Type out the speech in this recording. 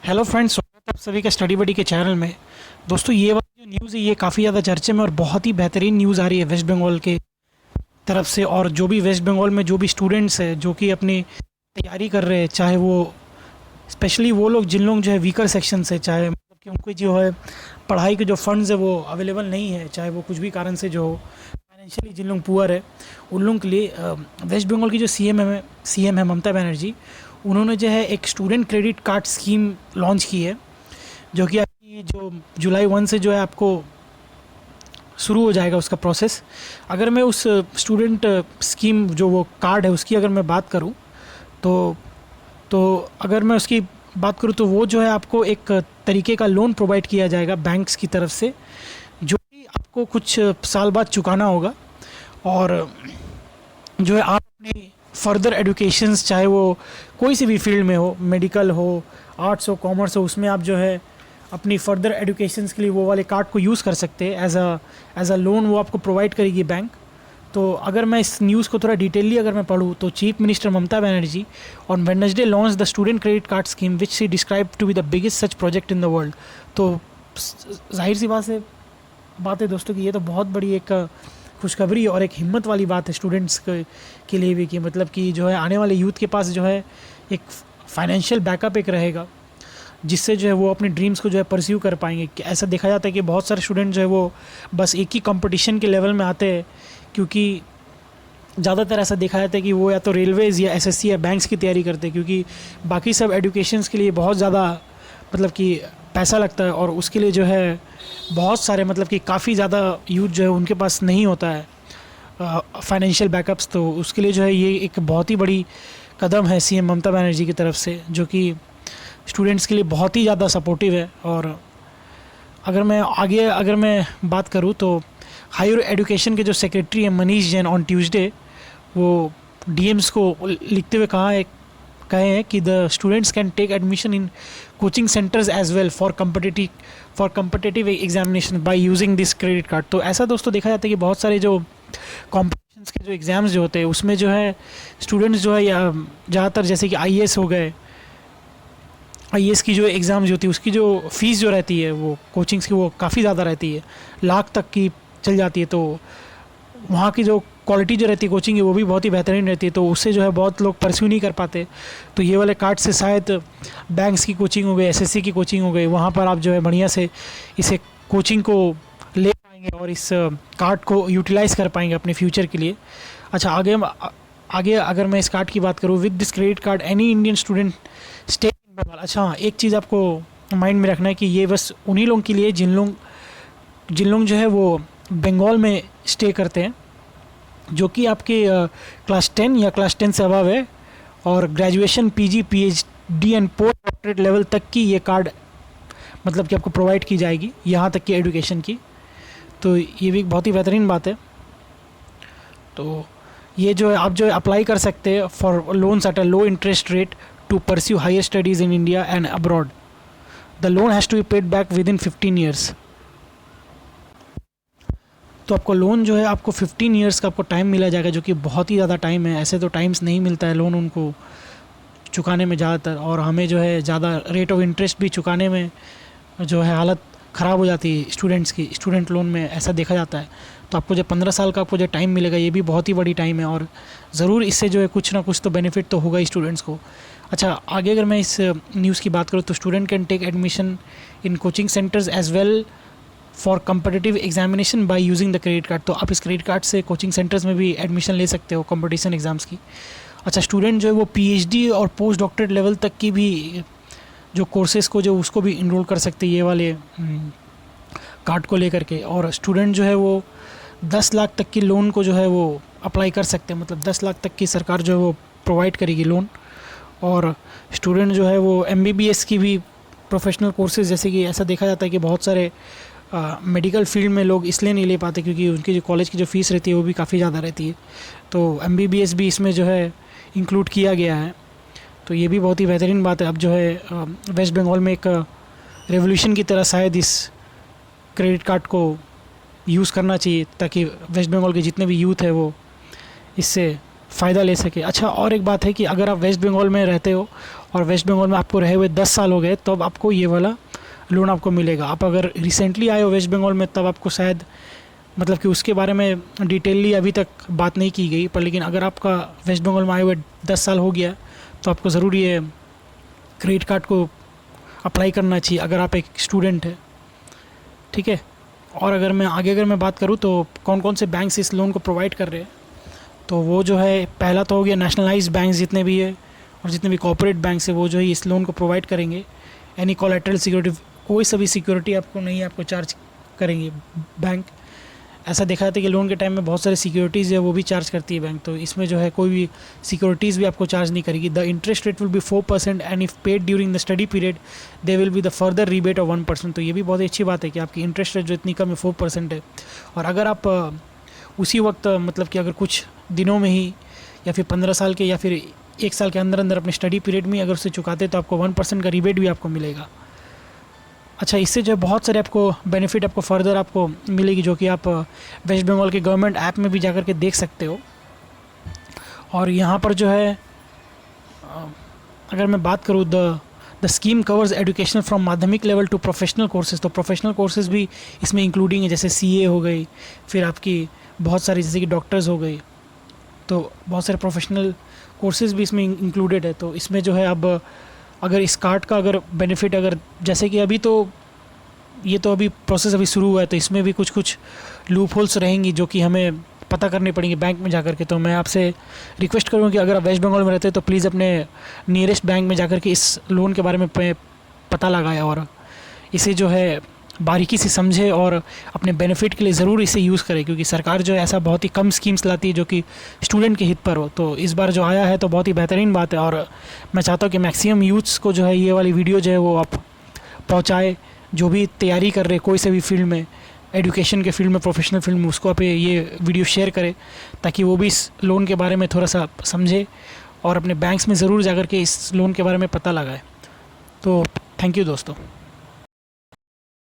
Hello friends, स्वागत है आप सभी का स्टडी बडी के चैनल में। दोस्तों, ये वाली जो न्यूज़ है ये काफ़ी ज़्यादा चर्चे में और बहुत ही बेहतरीन न्यूज़ आ रही है वेस्ट बंगाल के तरफ से। और जो भी वेस्ट बंगाल में जो भी स्टूडेंट्स हैं जो कि अपनी तैयारी कर रहे हैं, चाहे वो स्पेशली वो लोग जिन लोग जो है वीकर सेक्शन से, चाहे मतलब कि उनको जो है पढ़ाई के जो फंड्स है वो अवेलेबल नहीं है, चाहे वो कुछ भी कारण से जो फाइनेंशियली जिन लोग पुअर है, उन लोगों के लिए वेस्ट बंगाल की जो सीएम है ममता बनर्जी, उन्होंने जो है एक student credit card scheme launch की है, जो कि आपकी जो जुलाई 1 से जो है आपको शुरू हो जाएगा उसका प्रोसेस। अगर मैं उस स्टूडेंट स्कीम जो वो कार्ड है उसकी अगर मैं बात करूं, तो तो अगर मैं उसकी बात करूं तो वो जो है आपको एक तरीके का लोन प्रोवाइड किया जाएगा बैंक्स की तरफ से, जो कि आपको कुछ साल बाद चुकाना होगा। और जो है आप अपनी फर्दर एजुकेशंस, चाहे वो कोई सी भी फील्ड में हो, मेडिकल हो, आर्ट्स हो, कॉमर्स हो, उसमें आप जो है अपनी फर्दर एजुकेशंस के लिए वो वाले कार्ड को यूज़ कर सकते हैं एज अ लोन, वो आपको प्रोवाइड करेगी बैंक। तो अगर मैं इस न्यूज़ को थोड़ा डिटेलली अगर मैं पढूँ तो chief minister Mamata Banerjee on Wednesday launch the student credit card scheme which she describe to be the biggest such project in the world. तो जाहिर सी बात है दोस्तों कि ये तो बहुत बड़ी एक खुशखबरी और एक हिम्मत वाली बात है स्टूडेंट्स के लिए भी, कि मतलब कि जो है आने वाले यूथ के पास जो है एक फाइनेंशियल बैकअप एक रहेगा, जिससे जो है वो अपने ड्रीम्स को जो है परस्यू कर पाएंगे। ऐसा देखा जाता है कि बहुत सारे स्टूडेंट जो है वो बस एक ही कंपटीशन के लेवल में आते हैं, क्योंकि ज़्यादातर ऐसा देखा जाता है कि वो या तो रेलवेज़ या एसएससी या बैंक्स की तैयारी करते हैं, क्योंकि बाकी सब एजुकेशंस के लिए बहुत ज़्यादा मतलब कि पैसा लगता है, और उसके लिए जो है बहुत सारे मतलब कि काफ़ी ज़्यादा यूथ जो है उनके पास नहीं होता है फाइनेंशियल बैकअप्स। तो उसके लिए जो है ये एक बहुत ही बड़ी कदम है सीएम ममता बनर्जी की तरफ से, जो कि स्टूडेंट्स के लिए बहुत ही ज़्यादा सपोर्टिव है। और अगर मैं बात करूँ तो हायर एजुकेशन के जो सेक्रेटरी हैं मनीष जैन ऑन ट्यूसडे, वो डीएम्स को लिखते हुए कहे हैं कि the students can take admission in coaching centres as well for competitive examination by using this credit card. तो ऐसा दोस्तों देखा जाता है कि बहुत सारे जो कॉम्पिटिशन्स के जो एग्ज़ाम्स जो होते हैं उसमें जो है स्टूडेंट्स जो है या ज़्यादातर जैसे कि आईएएस हो गए, आईएएस की जो एग्ज़ाम जो होती है उसकी जो फ़ीस जो रहती है वो कोचिंग्स की वो काफ़ी ज़्यादा रहती है, लाख तक की चल जाती है। तो वहाँ की जो क्वालिटी जो रहती है कोचिंग की वो भी बहुत ही बेहतरीन रहती है, तो उससे जो है बहुत लोग परस्यू नहीं कर पाते। तो ये वाले कार्ड से शायद बैंक्स की कोचिंग हो गई, एसएससी की कोचिंग हो गई, वहाँ पर आप जो है बढ़िया से इसे कोचिंग को ले पाएंगे और इस कार्ड को यूटिलाइज़ कर पाएंगे अपने फ्यूचर के लिए। अच्छा, आगे अगर मैं इस कार्ड की बात करूँ, with this credit card any Indian student stay in Bengal. अच्छा, एक चीज़ आपको माइंड में रखना है कि ये बस उन्हीं लोगों के लिए जिन लोग जो है वो बंगाल में स्टे करते हैं, जो कि आपके क्लास 10 या क्लास 10 से अबव है, और graduation, PG, PhD and post doctorate level तक की ये कार्ड मतलब कि आपको प्रोवाइड की जाएगी, यहाँ तक की एजुकेशन की। तो ये भी एक बहुत ही बेहतरीन बात है। तो ये जो है आप जो है अप्लाई कर सकते हैं for loans at a low interest rate to pursue higher studies in India and abroad. The loan has to be paid back within 15 years. तो आपको लोन जो है आपको 15 ईयर्स का आपको टाइम मिला जाएगा, जो कि बहुत ही ज़्यादा टाइम है। ऐसे तो टाइम्स नहीं मिलता है लोन उनको चुकाने में ज़्यादातर, और हमें जो है ज़्यादा रेट ऑफ इंटरेस्ट भी चुकाने में जो है हालत ख़राब हो जाती है स्टूडेंट्स की, स्टूडेंट लोन में ऐसा देखा जाता है। तो आपको जो 15 साल का आपको जो टाइम मिलेगा ये भी बहुत ही बड़ी टाइम है, और ज़रूर इससे जो है कुछ ना कुछ तो बेनिफिट तो होगा ही स्टूडेंट्स को। अच्छा, आगे अगर मैं इस न्यूज़ की बात करूँ तो student can take admission in coaching centres as well for competitive examination by using the credit card. तो आप इस क्रेडिट कार्ड से कोचिंग सेंटर्स में भी एडमिशन ले सकते हो कंपटीशन एग्ज़ाम्स की। अच्छा, स्टूडेंट जो है वो पीएचडी और पोस्ट डॉक्टरेट लेवल तक की भी जो कोर्सेज़ को जो उसको भी इनरोल कर सकते हैं ये वाले कार्ड को लेकर के। और स्टूडेंट जो है वो 10 लाख तक की लोन को जो है वो अप्लाई कर सकते हैं, मतलब 10 लाख तक की सरकार जो है वो प्रोवाइड करेगी लोन। और स्टूडेंट जो है वो एमबीबीएस की भी प्रोफेशनल कोर्सेज़, जैसे कि ऐसा देखा जाता है कि बहुत सारे मेडिकल फील्ड में लोग इसलिए नहीं ले पाते क्योंकि उनकी जो कॉलेज की जो फ़ीस रहती है वो भी काफ़ी ज़्यादा रहती है। तो एमबीबीएस भी इसमें जो है इंक्लूड किया गया है। तो ये भी बहुत ही बेहतरीन बात है। अब जो है वेस्ट बंगाल में एक रेवोल्यूशन की तरह शायद इस क्रेडिट कार्ड को यूज़ करना चाहिए, ताकि वेस्ट बंगाल के जितने भी यूथ है वो इससे फ़ायदा ले सके। अच्छा, और एक बात है कि अगर आप वेस्ट बंगाल में रहते हो और वेस्ट बंगाल में आपको रहे हुए 10 साल हो गए, तब आपको ये वाला लोन आपको मिलेगा। आप अगर रिसेंटली आए हो वेस्ट बंगाल में, तब आपको शायद मतलब कि उसके बारे में डिटेलली अभी तक बात नहीं की गई, पर लेकिन अगर आपका वेस्ट बंगाल में आए हुए 10 साल हो गया, तो आपको ज़रूर ये क्रेडिट कार्ड को अप्लाई करना चाहिए अगर आप एक स्टूडेंट है, ठीक है। और अगर मैं बात करूँ तो कौन कौन से बैंक इस लोन को प्रोवाइड कर रहे हैं, तो वो जो है पहला तो हो गया नेशनलाइज्ड बैंक जितने भी है, और जितने भी कॉर्पोरेट बैंक है वो जो है इस लोन को प्रोवाइड करेंगे। एनी कोलेटरल सिक्योरिटी, कोई सभी सिक्योरिटी आपको नहीं, आपको चार्ज करेंगे बैंक। ऐसा देखा जाता है कि लोन के टाइम में बहुत सारे सिक्योरिटीज़ है वो भी चार्ज करती है बैंक, तो इसमें जो है कोई भी सिक्योरिटीज़ भी आपको चार्ज नहीं करेगी। The interest rate will be 4% and if paid during the study period they will be the further rebate of 1%। तो ये भी बहुत ही अच्छी बात है कि आपकी इंटरेस्ट रेट जो इतनी कम है 4% है, और अगर आप उसी वक्त मतलब कि अगर कुछ दिनों में ही या फिर 15 साल के या फिर 1 साल के अंदर अंदर अपने स्टडी पीरियड में अगर उसे चुकाते तो आपको 1% का रिबेट भी आपको मिलेगा। अच्छा, इससे जो है बहुत सारे आपको बेनिफिट आपको फर्दर आपको मिलेगी, जो कि आप वेस्ट बंगाल के गवर्नमेंट ऐप में भी जा कर के देख सकते हो। और यहाँ पर जो है अगर मैं बात करूँ, the scheme covers education from माध्यमिक लेवल टू प्रोफेशनल कोर्सेज। तो प्रोफेशनल कोर्सेज भी इसमें इंक्लूडिंग है, जैसे CA हो गई, फिर आपकी बहुत सारी जैसे कि डॉक्टर्स हो गई, तो बहुत सारे प्रोफेशनल कोर्सेज भी इसमें इंक्लूडेड है। तो इसमें जो है अब अगर इस कार्ड का अगर बेनिफिट, अगर जैसे कि अभी तो ये तो अभी प्रोसेस अभी शुरू हुआ है, तो इसमें भी कुछ कुछ लूप होल्स रहेंगी जो कि हमें पता करने पड़ेंगे बैंक में जाकर के। तो मैं आपसे रिक्वेस्ट करूँगा कि अगर आप वेस्ट बंगाल में रहते हैं तो प्लीज़ अपने नियरेस्ट बैंक में जाकर के इस लोन के बारे में पता लगाएं और इसे जो है बारीकी से समझे और अपने बेनिफिट के लिए ज़रूर इसे यूज़ करें, क्योंकि सरकार जो है ऐसा बहुत ही कम स्कीम्स लाती है जो कि स्टूडेंट के हित पर हो। तो इस बार जो आया है तो बहुत ही बेहतरीन बात है, और मैं चाहता हूँ कि मैक्सिमम यूथ्स को जो है ये वाली वीडियो जो है वो आप पहुँचाए, जो भी तैयारी कर रहे कोई से भी फील्ड में, एजुकेशन के फील्ड में, प्रोफेशनल फील्ड में, उसको आप ये वीडियो शेयर करें ताकि वो भी इस लोन के बारे में थोड़ा सा समझे और अपने बैंक्स में ज़रूर जाकर के इस लोन के बारे में पता लगाए। तो थैंक यू दोस्तों।